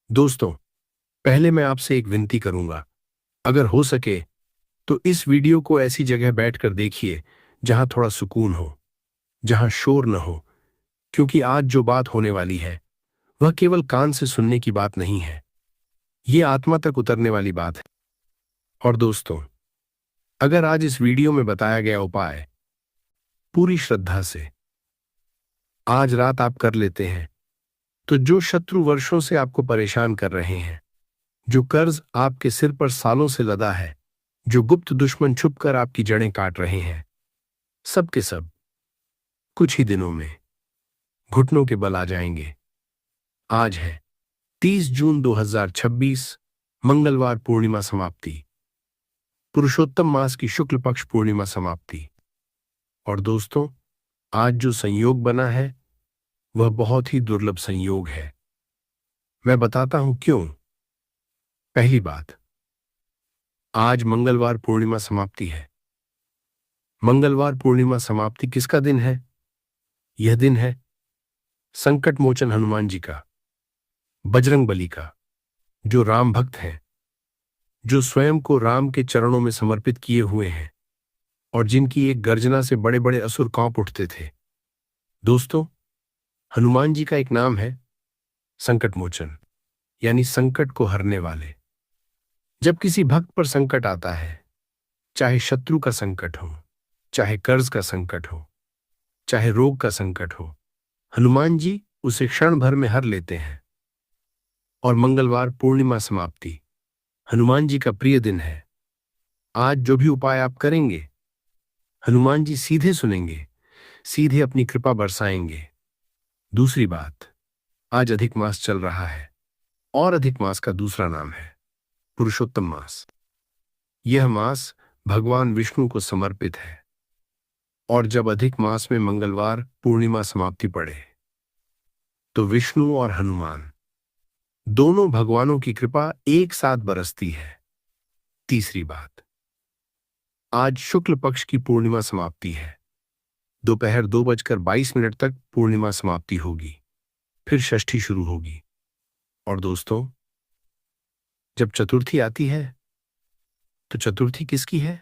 दोस्तों, पहले मैं आपसे एक विनती करूंगा। अगर हो सके तो इस वीडियो को ऐसी जगह बैठकर देखिए जहां थोड़ा सुकून हो, जहां शोर न हो, क्योंकि आज जो बात होने वाली है वह केवल कान से सुनने की बात नहीं है। ये आत्मा तक उतरने वाली बात है। और दोस्तों, अगर आज इस वीडियो में बताया गया उपाय पूरी श्रद्धा से आज रात आप कर लेते हैं, तो जो शत्रु वर्षों से आपको परेशान कर रहे हैं, जो कर्ज आपके सिर पर सालों से लदा है, जो गुप्त दुश्मन छुपकर आपकी जड़ें काट रहे हैं, सब के सब कुछ ही दिनों में घुटनों के बल आ जाएंगे। आज है 30 जून 2026, मंगलवार, पूर्णिमा समाप्ति, पुरुषोत्तम मास की शुक्ल पक्ष पूर्णिमा समाप्ति। और दोस्तों, आज जो संयोग बना है वह बहुत ही दुर्लभ संयोग है। मैं बताता हूं क्यों। पहली बात, आज मंगलवार पूर्णिमा समाप्ति है। मंगलवार पूर्णिमा समाप्ति किसका दिन है? यह दिन है संकट मोचन हनुमान जी का, बजरंग बली का, जो राम भक्त हैं, जो स्वयं को राम के चरणों में समर्पित किए हुए हैं और जिनकी एक गर्जना से बड़े बड़े असुर कांप उठते थे। दोस्तों, हनुमान जी का एक नाम है संकट मोचन, यानी संकट को हरने वाले। जब किसी भक्त पर संकट आता है, चाहे शत्रु का संकट हो, चाहे कर्ज का संकट हो, चाहे रोग का संकट हो, हनुमान जी उसे क्षण भर में हर लेते हैं। और मंगलवार पूर्णिमा समाप्ति हनुमान जी का प्रिय दिन है। आज जो भी उपाय आप करेंगे, हनुमान जी सीधे सुनेंगे, सीधे अपनी कृपा बरसाएंगे। दूसरी बात, आज अधिक मास चल रहा है और अधिक मास का दूसरा नाम है पुरुषोत्तम मास। यह मास भगवान विष्णु को समर्पित है। और जब अधिक मास में मंगलवार पूर्णिमा समाप्ति पड़े तो विष्णु और हनुमान दोनों भगवानों की कृपा एक साथ बरसती है। तीसरी बात, आज शुक्ल पक्ष की पूर्णिमा समाप्ति है। दोपहर 2:22 तक पूर्णिमा समाप्ति होगी, फिर षष्ठी शुरू होगी। और दोस्तों, जब चतुर्थी आती है तो चतुर्थी किसकी है?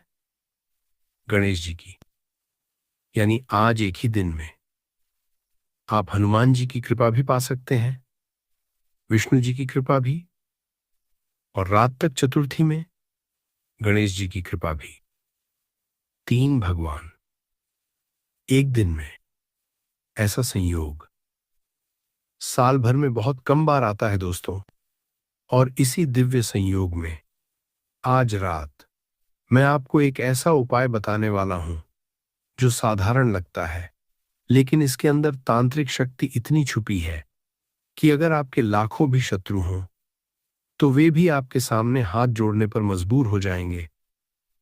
गणेश जी की। यानी आज एक ही दिन में आप हनुमान जी की कृपा भी पा सकते हैं, विष्णु जी की कृपा भी, और रात तक चतुर्थी में गणेश जी की कृपा भी। तीन भगवान एक दिन में, ऐसा संयोग साल भर में बहुत कम बार आता है दोस्तों। और इसी दिव्य संयोग में आज रात मैं आपको एक ऐसा उपाय बताने वाला हूं जो साधारण लगता है, लेकिन इसके अंदर तांत्रिक शक्ति इतनी छुपी है कि अगर आपके लाखों भी शत्रु हों तो वे भी आपके सामने हाथ जोड़ने पर मजबूर हो जाएंगे।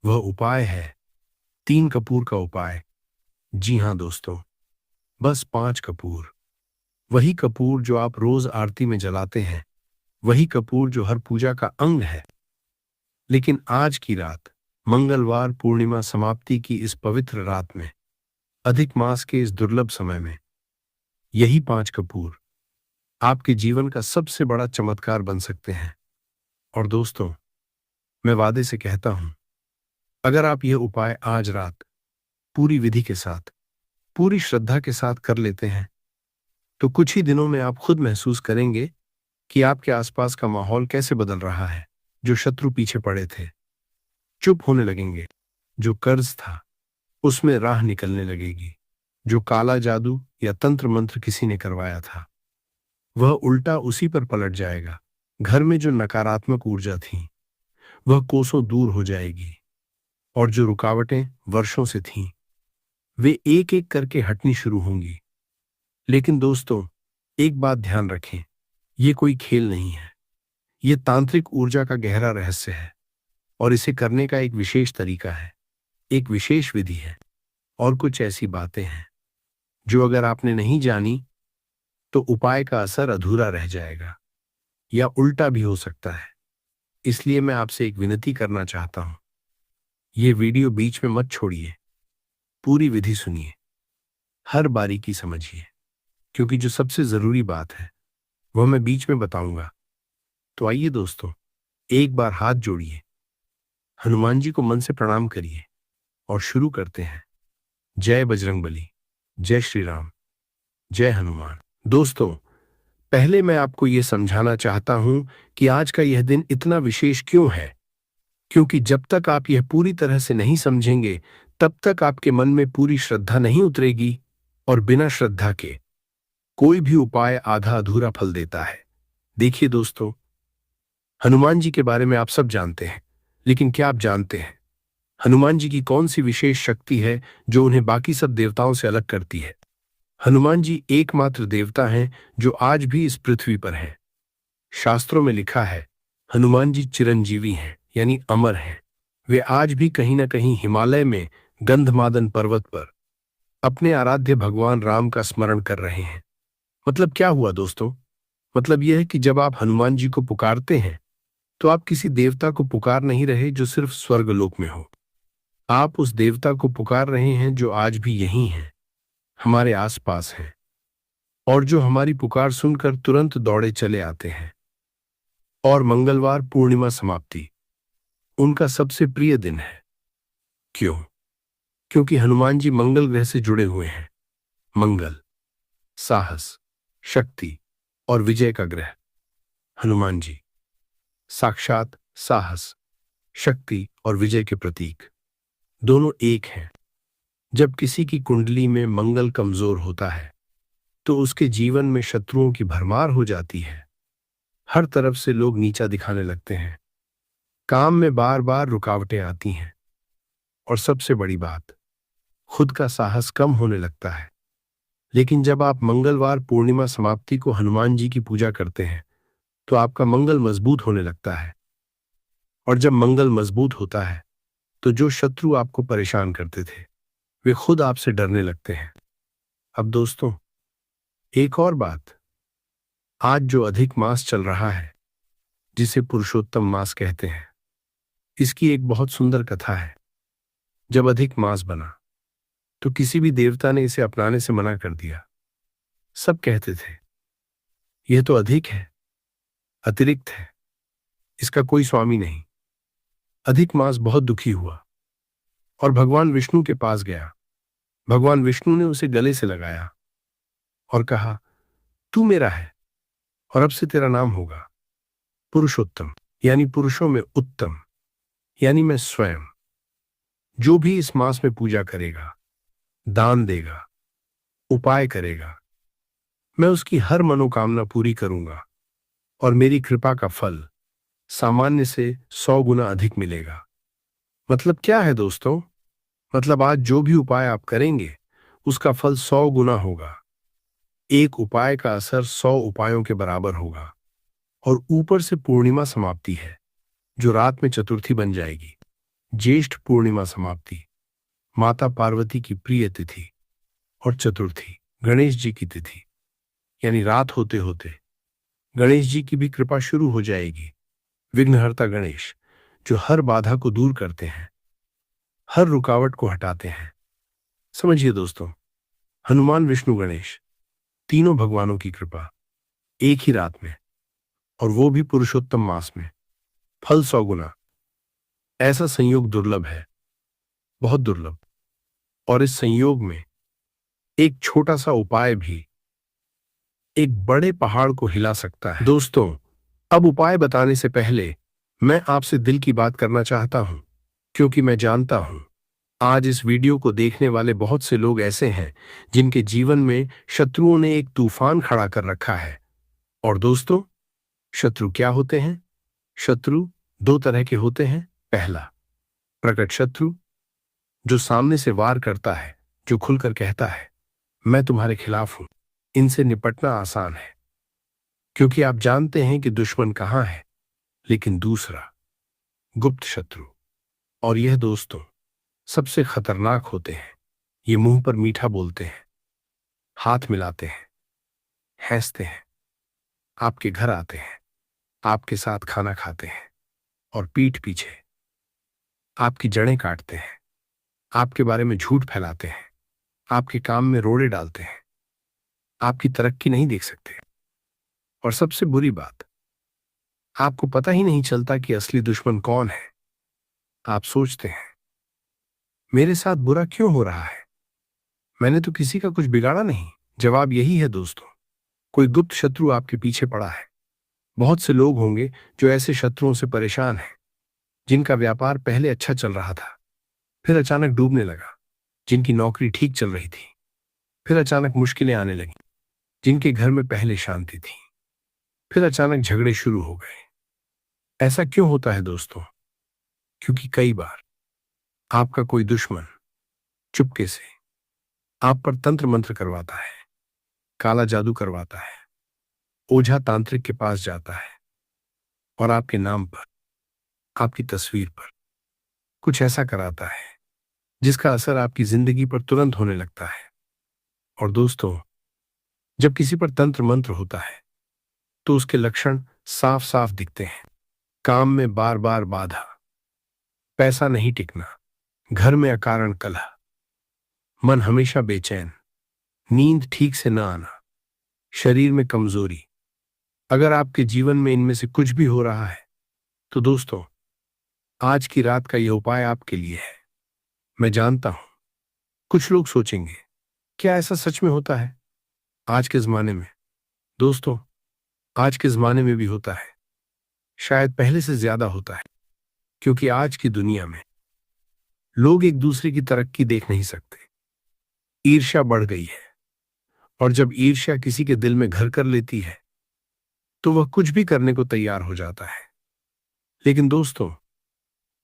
वह उपाय है 3 कपूर का उपाय। जी हां दोस्तों, बस 5 कपूर। वही कपूर जो आप रोज आरती में जलाते हैं, वही कपूर जो हर पूजा का अंग है। लेकिन आज की रात, मंगलवार पूर्णिमा समाप्ति की इस पवित्र रात में, अधिक मास के इस दुर्लभ समय में, यही 5 कपूर आपके जीवन का सबसे बड़ा चमत्कार बन सकते हैं। और दोस्तों, मैं वादे से कहता हूं, अगर आप यह उपाय आज रात पूरी विधि के साथ, पूरी श्रद्धा के साथ कर लेते हैं, तो कुछ ही दिनों में आप खुद महसूस करेंगे कि आपके आसपास का माहौल कैसे बदल रहा है। जो शत्रु पीछे पड़े थे चुप होने लगेंगे, जो कर्ज था उसमें राह निकलने लगेगी, जो काला जादू या तंत्र मंत्र किसी ने करवाया था वह उल्टा उसी पर पलट जाएगा। घर में जो नकारात्मक ऊर्जा थी वह कोसों दूर हो जाएगी, और जो रुकावटें वर्षों से थीं वे एक एक करके हटनी शुरू होंगी। लेकिन दोस्तों, एक बात ध्यान रखें, ये कोई खेल नहीं है। ये तांत्रिक ऊर्जा का गहरा रहस्य है, और इसे करने का एक विशेष तरीका है, एक विशेष विधि है। और कुछ ऐसी बातें हैं जो अगर आपने नहीं जानी तो उपाय का असर अधूरा रह जाएगा या उल्टा भी हो सकता है। इसलिए मैं आपसे एक विनती करना चाहता हूं, ये वीडियो बीच में मत छोड़िए, पूरी विधि सुनिए, हर बारीकी समझिए, क्योंकि जो सबसे जरूरी बात है वह मैं बीच में बताऊंगा। तो आइए दोस्तों, एक बार हाथ जोड़िए, हनुमान जी को मन से प्रणाम करिए और शुरू करते हैं। जय बजरंगबली, जय श्री राम, जय हनुमान। दोस्तों, पहले मैं आपको यह समझाना चाहता हूं कि आज का यह दिन इतना विशेष क्यों है, क्योंकि जब तक आप यह पूरी तरह से नहीं समझेंगे, तब तक आपके मन में पूरी श्रद्धा नहीं उतरेगी, और बिना श्रद्धा के कोई भी उपाय आधा अधूरा फल देता है। देखिए दोस्तों, हनुमान जी के बारे में आप सब जानते हैं, लेकिन क्या आप जानते हैं हनुमान जी की कौन सी विशेष शक्ति है जो उन्हें बाकी सब देवताओं से अलग करती है? हनुमान जी एकमात्र देवता हैं जो आज भी इस पृथ्वी पर हैं। शास्त्रों में लिखा है, हनुमान जी चिरंजीवी हैं, यानी अमर हैं। वे आज भी कहीं ना कहीं हिमालय में गंधमादन पर्वत पर अपने आराध्य भगवान राम का स्मरण कर रहे हैं। मतलब क्या हुआ दोस्तों? मतलब यह है कि जब आप हनुमान जी को पुकारते हैं, तो आप किसी देवता को पुकार नहीं रहे जो सिर्फ स्वर्गलोक में हो। आप उस देवता को पुकार रहे हैं जो आज भी यहीं है, हमारे आसपास है, और जो हमारी पुकार सुनकर तुरंत दौड़े चले आते हैं। और मंगलवार पूर्णिमा समाप्ति उनका सबसे प्रिय दिन है। क्यों? क्योंकि हनुमान जी मंगल ग्रह से जुड़े हुए हैं। मंगल, साहस, शक्ति और विजय का ग्रह। हनुमान जी साक्षात साहस, शक्ति और विजय के प्रतीक। दोनों एक हैं। जब किसी की कुंडली में मंगल कमजोर होता है, तो उसके जीवन में शत्रुओं की भरमार हो जाती है। हर तरफ से लोग नीचा दिखाने लगते हैं, काम में बार बार रुकावटें आती हैं, और सबसे बड़ी बात, खुद का साहस कम होने लगता है। लेकिन जब आप मंगलवार पूर्णिमा समाप्ति को हनुमान जी की पूजा करते हैं, तो आपका मंगल मजबूत होने लगता है। और जब मंगल मजबूत होता है, तो जो शत्रु आपको परेशान करते थे, वे खुद आपसे डरने लगते हैं। अब दोस्तों, एक और बात, आज जो अधिक मास चल रहा है, जिसे पुरुषोत्तम मास कहते हैं, इसकी एक बहुत सुंदर कथा है। जब अधिक मास बना, तो किसी भी देवता ने इसे अपनाने से मना कर दिया। सब कहते थे, यह तो अधिक है, अतिरिक्त है, इसका कोई स्वामी नहीं। अधिक मास बहुत दुखी हुआ और भगवान विष्णु के पास गया। भगवान विष्णु ने उसे गले से लगाया और कहा, तू मेरा है, और अब से तेरा नाम होगा पुरुषोत्तम, यानी पुरुषों में उत्तम, यानी मैं स्वयं। जो भी इस मास में पूजा करेगा, दान देगा, उपाय करेगा, मैं उसकी हर मनोकामना पूरी करूंगा, और मेरी कृपा का फल सामान्य से 100 गुना अधिक मिलेगा। मतलब क्या है दोस्तों? मतलब आज जो भी उपाय आप करेंगे, उसका फल 100 गुना होगा। एक उपाय का असर 100 उपायों के बराबर होगा। और ऊपर से पूर्णिमा समाप्ति है, जो रात में चतुर्थी बन जाएगी। ज्येष्ठ पूर्णिमा समाप्ति माता पार्वती की प्रिय तिथि, और चतुर्थी गणेश जी की तिथि, यानी रात होते होते गणेश जी की भी कृपा शुरू हो जाएगी। विघ्नहर्ता गणेश, जो हर बाधा को दूर करते हैं, हर रुकावट को हटाते हैं। समझिए दोस्तों, हनुमान, विष्णु, गणेश, तीनों भगवानों की कृपा एक ही रात में, और वो भी पुरुषोत्तम मास में, फल 100 गुना। ऐसा संयोग दुर्लभ है, बहुत दुर्लभ। और इस संयोग में एक छोटा सा उपाय भी एक बड़े पहाड़ को हिला सकता है। दोस्तों, अब उपाय बताने से पहले मैं आपसे दिल की बात करना चाहता हूं, क्योंकि मैं जानता हूं आज इस वीडियो को देखने वाले बहुत से लोग ऐसे हैं जिनके जीवन में शत्रुओं ने एक तूफान खड़ा कर रखा है। और दोस्तों, शत्रु क्या होते हैं? शत्रु दो तरह के होते हैं। पहला, प्रकट शत्रु, जो सामने से वार करता है, जो खुलकर कहता है, मैं तुम्हारे खिलाफ हूं। इनसे निपटना आसान है, क्योंकि आप जानते हैं कि दुश्मन कहां है। लेकिन दूसरा, गुप्त शत्रु, और यह दोस्तों सबसे खतरनाक होते हैं। ये मुंह पर मीठा बोलते हैं, हाथ मिलाते हैं, हंसते हैं, आपके घर आते हैं, आपके साथ खाना खाते हैं, और पीठ पीछे आपकी जड़ें काटते हैं, आपके बारे में झूठ फैलाते हैं, आपके काम में रोड़े डालते हैं, आपकी तरक्की नहीं देख सकते। और सबसे बुरी बात, आपको पता ही नहीं चलता कि असली दुश्मन कौन है। आप सोचते हैं, मेरे साथ बुरा क्यों हो रहा है? मैंने तो किसी का कुछ बिगाड़ा नहीं। जवाब यही है दोस्तों, कोई गुप्त शत्रु आपके पीछे पड़ा है। बहुत से लोग होंगे जो ऐसे शत्रुओं से परेशान हैं, जिनका व्यापार पहले अच्छा चल रहा था, फिर अचानक डूबने लगा। जिनकी नौकरी ठीक चल रही थी, फिर अचानक मुश्किलें आने लगी। जिनके घर में पहले शांति थी, फिर अचानक झगड़े शुरू हो गए। ऐसा क्यों होता है दोस्तों? क्योंकि कई बार आपका कोई दुश्मन चुपके से आप पर तंत्र मंत्र करवाता है, काला जादू करवाता है, ओझा तांत्रिक के पास जाता है और आपके नाम पर, आपकी तस्वीर पर कुछ ऐसा कराता है जिसका असर आपकी जिंदगी पर तुरंत होने लगता है। और दोस्तों, जब किसी पर तंत्र मंत्र होता है तो उसके लक्षण साफ साफ दिखते हैं। काम में बार बार बाधा, पैसा नहीं टिकना, घर में अकारण कलह, मन हमेशा बेचैन, नींद ठीक से न आना, शरीर में कमजोरी। अगर आपके जीवन में इनमें से कुछ भी हो रहा है तो दोस्तों, आज की रात का यह उपाय आपके लिए है। मैं जानता हूं, कुछ लोग सोचेंगे, क्या ऐसा सच में होता है आज के जमाने में? दोस्तों, आज के जमाने में भी होता है, शायद पहले से ज्यादा होता है, क्योंकि आज की दुनिया में लोग एक दूसरे की तरक्की देख नहीं सकते। ईर्ष्या बढ़ गई है, और जब ईर्ष्या किसी के दिल में घर कर लेती है तो वह कुछ भी करने को तैयार हो जाता है। लेकिन दोस्तों,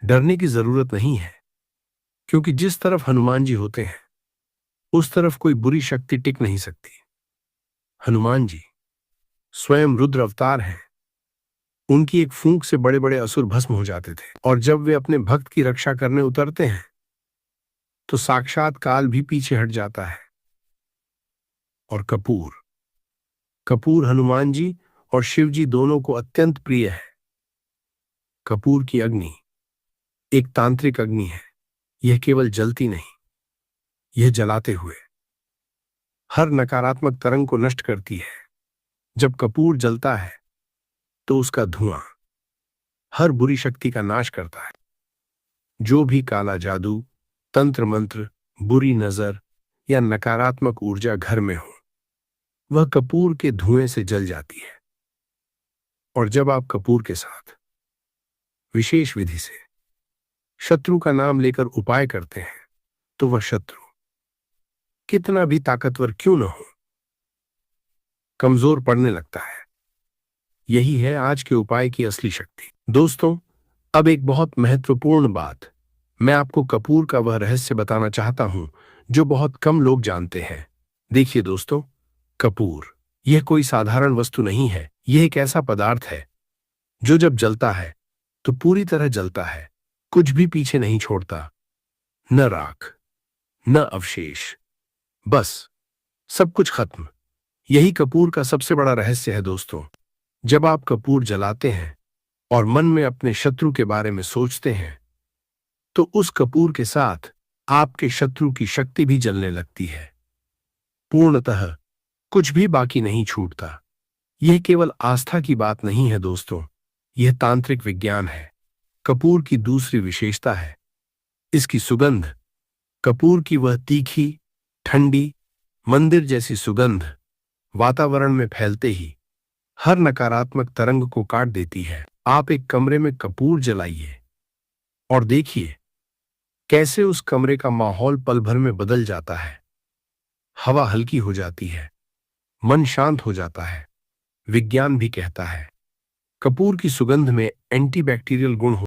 डरने की जरूरत नहीं है, क्योंकि जिस तरफ हनुमान जी होते हैं उस तरफ कोई बुरी शक्ति टिक नहीं सकती। हनुमान जी स्वयं रुद्र अवतार हैं। उनकी एक फूंक से बड़े बड़े असुर भस्म हो जाते थे, और जब वे अपने भक्त की रक्षा करने उतरते हैं तो साक्षात काल भी पीछे हट जाता है। और कपूर कपूर हनुमान जी और शिव जी दोनों को अत्यंत प्रिय है। कपूर की अग्नि एक तांत्रिक अग्नि है। यह केवल जलती नहीं, यह जलाते हुए हर नकारात्मक तरंग को नष्ट करती है। जब कपूर जलता है तो उसका धुआं हर बुरी शक्ति का नाश करता है। जो भी काला जादू, तंत्र मंत्र, बुरी नजर या नकारात्मक ऊर्जा घर में हो, वह कपूर के धुएं से जल जाती है। और जब आप कपूर के साथ विशेष विधि से शत्रु का नाम लेकर उपाय करते हैं तो वह शत्रु कितना भी ताकतवर क्यों न हो, कमजोर पड़ने लगता है। यही है आज के उपाय की असली शक्ति। दोस्तों, अब एक बहुत महत्वपूर्ण बात, मैं आपको कपूर का वह रहस्य बताना चाहता हूं जो बहुत कम लोग जानते हैं। देखिए दोस्तों, कपूर यह कोई साधारण वस्तु नहीं है। यह एक ऐसा पदार्थ है जो जब जलता है तो पूरी तरह जलता है, कुछ भी पीछे नहीं छोड़ता, न राख न अवशेष, बस सब कुछ खत्म। यही कपूर का सबसे बड़ा रहस्य है दोस्तों। जब आप कपूर जलाते हैं और मन में अपने शत्रु के बारे में सोचते हैं तो उस कपूर के साथ आपके शत्रु की शक्ति भी जलने लगती है। पूर्णतः कुछ भी बाकी नहीं छूटता। यह केवल आस्था की बात नहीं है दोस्तों, यह तांत्रिक विज्ञान है। कपूर की दूसरी विशेषता है इसकी सुगंध। कपूर की वह तीखी, ठंडी, मंदिर जैसी सुगंध वातावरण में फैलते ही हर नकारात्मक तरंग को काट देती है। आप एक कमरे में कपूर जलाइए और देखिए कैसे उस कमरे का माहौल पल भर में बदल जाता है। हवा हल्की हो जाती है, मन शांत हो जाता है। विज्ञान भी कहता है कपूर की सुगंध में एंटीबैक्टीरियल गुण